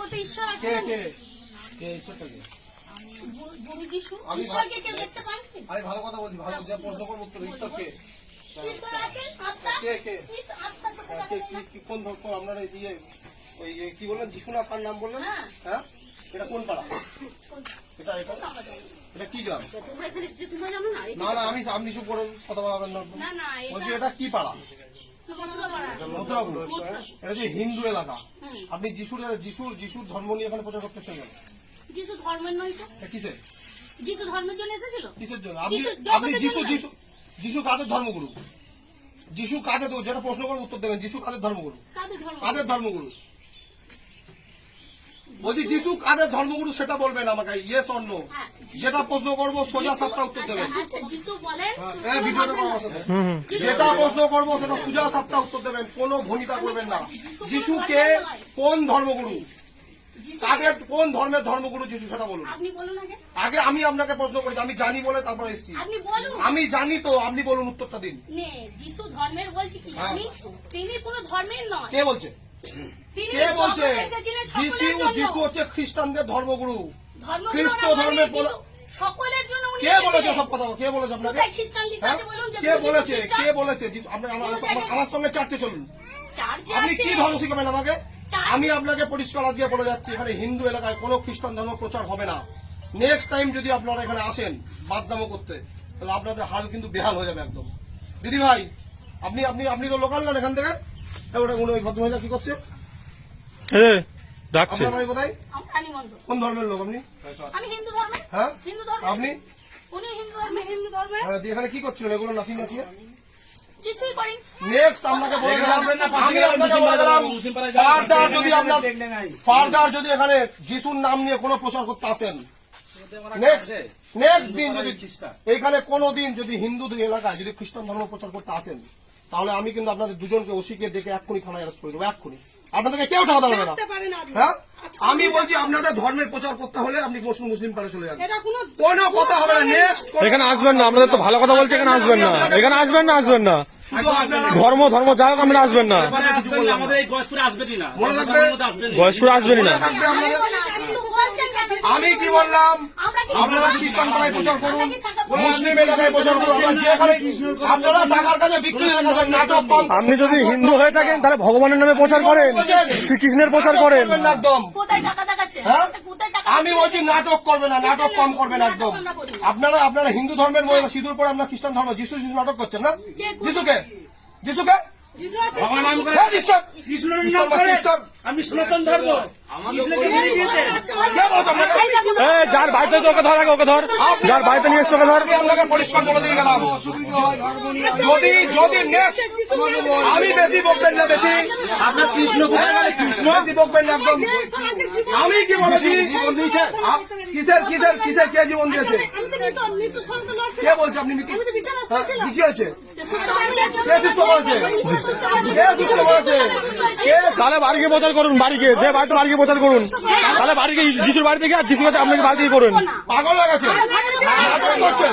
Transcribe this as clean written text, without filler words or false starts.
জগতে ঈশ্বর আছে কে ঈশ্বরটাকে? গুরু যিশু। ঈশ্বরকে কেউ দেখতে পান কি? আমি ভালো কথা বলছি, ভালো যে প্রশ্ন করব উত্তর। ঈশ্বরকে ঈশ্বর আছেন আত্মা। কে আত্মা চোখে দেখা যায় না। কোন ধর্ম আপনারা এই যে ওই যে কি বললেন যিশু না কার নাম বললেন? হ্যাঁ, এটা কোন পাড়া? এটা এটা এটা কি গ্রাম? তোমরা এখানে এসেছো, তোমরা জানো না? না না, আমি কিছু করে কথা বলাবেন না। না না, বলছি এটা কি পাড়া? মথুরাপাড়া। মথুরাপুর। এটা যে হিন্দু এলাকা, আপনি যিশুর ধর্ম নিয়ে এখানে প্রচার করতেছেন কেন? যিশু ধর্মের নয় তো। এটা কিসের? যিশু ধর্মের জন্য এসেছিল। কিসের জন্য? যিশু আপনি জগতের জন্য। যিশু কাদের ধর্মগুরু? যিশু কাদের, যেটা প্রশ্ন করে উত্তর দেবেন। যিশু কাদের ধর্মগুরু? কাদের ধর্মগুরু? বলছি যিশু কাদের ধর্মগুরু সেটা বলবেন আমাকে, ইয়েস অর নো। যেটা প্রশ্ন করবো সোজা সাপটা উত্তর দেবেন। যিশু বলেন ভিডিওটা করার সাথে যেটা প্রশ্ন করবো সেটা সোজা সাপটা উত্তর দেবেন, কোনো ভনিতা করবেন না। যিশুকে কোন ধর্মগুরু, কাদের, কোন ধর্মের ধর্মগুরু যিশু সেটা বলুন। আপনি বলুন আগে। আগে আমি আপনাকে প্রশ্ন করি, আমি জানি বলে তারপরে এসেছি। আপনি বলুন। আমি জানি তো, আপনি বলুন, উত্তরটা দিন। নে যিশু ধর্মের বলছি কি আমি, তিনি কোনো ধর্মের নয়। কে বলছে? তিনি কে বলছে? জগতে এসেছিলেন সকলের জন্য। যিশু হচ্ছে খ্রিস্টানদের ধর্মগুরু। ধর্মগুরু খ্রিস্ট না ধর্মের বলে সকলের জন্য উনি কে বলেছে এসেছিলেন। সব কথা? কে বলেছে আপনাকে? কোথায় খ্রিস্টান লেখা আছে বলুন? যে কে যিশু বলেছে? খ্রিস্টান। কে বলেছে? আমার সঙ্গে চার্চে চলুন। চার্চে আপনি আছে। কি ধর্ম শিখাবেন আমাকে? চার্চ। আমি আপনাকে পরিষ্কার আজকে বলে যাচ্ছি, এখানে হিন্দু এলাকায় কোনো খ্রিস্টান ধর্ম প্রচার হবে না। নেক্সট টাইম যদি আপনারা এখানে আসেন বাদনামো করতে, তাহলে আপনাদের হাল কিন্তু বেহাল হয়ে যাবে একদম। দিদি ভাই, আপনি আপনি আপনি তো লোকাল না এখান থেকে? ওটা ওই ভদ্রমহিলা কি করছে? ডাকছে। আপনার বাড়ি কোথায়? রানীমন্দ। কোন ধর্মের লোক আপনি? আমি হিন্দু ধর্মের। হ্যাঁ, হিন্দু ধর্মের। আপনি? উনি হিন্দু ধর্মের। হিন্দু ধর্মের এখানে কি করছিলেন? এগুলো নাচি নাচিয়ে কিছুই করি। নেক্সট আপনাকে বলে গেলাম, আমি আপনাকে বলে গেলাম, ফার্দার যদি এখানে যিশুর নাম নিয়ে কোনো প্রচার করতে আসেন, নেক্সট দিন যদি এখানে কোনোদিন যদি হিন্দু এলাকায় যদি খ্রিস্টান ধর্ম প্রচার করতে আসেন, তাহলে আমি কিন্তু আপনাদের দুজনকে ওসিকে ডেকে এক্ষুনি থানায় অ্যারেস্ট করে দেবো, এক্ষুনি। আপনাদেরকে কেউ ঠকাতে পারবে না। হ্যাঁ, আমি বলছি আপনাদের ধর্মের প্রচার করতে হলে আপনি মুসলিম পাড়ে চলে যান, কোনো কথা হবে না। নেক্সট এখানে আসবেন না, আমাদের তো ভালো কথা বলছে, এখানে আসবেন না, এখানে আসবেন না, আসবেন না। ধর্ম যা হোক আমরা আসবেন না, গয়েশপুরে আসবেনই না। আমি কি বললাম? আপনারা খ্রিস্টান পাড়ায় প্রচার করুন, মুসলিম এলাকায় প্রচার করুন, যেখানে আপনারা টাকার কাছে বিক্রি হয়ে গেছেন, নাটক কম। আপনি যদি হিন্দু হয়ে থাকেন তাহলে ভগবানের নামে প্রচার করেন, শ্রীকৃষ্ণের প্রচার করেন একদম। হ্যাঁ? আমি বলছি নাটক করবে না, নাটক কম করবেন একদম। আপনারা হিন্দু ধর্মের মহিলা সিঁদুর পরে আপনার খ্রিস্টান ধর্ম যিশু নাটক করছেন না? যিশুকে আমি সনাতন ধর্ম। যার বাড়িতে ওকে ধর, আগে ওকে ধর, যার বাড়িতে নিয়ে এসছে ওকে ধর। আপনাকে পরিষ্কার করে দিয়ে গেলাম, যদি আমি বেশি বকবেন না, বেশি আপনার কৃষ্ণ বেশি বকবেন না একদম। আমি কি বলেছি? কিসের কে জীবন দিয়েছে? কে বলছে আপনি কি হয়েছে? কে সুস্থ করেছে? কে সুস্থ করেছে? তাহলে বাড়ি গিয়ে প্রচার করুন, বাড়ি গিয়ে, যে বাড়িতে বাড়ি গিয়ে প্রচার করুন, তাহলে বাড়ি গিয়ে যিশুর বাড়িতে গিয়ে, আর যিশুর কাছে আপনাকে বাড়ি গিয়ে করুন। পাগল হয়ে গেছে, নাটক করছেন।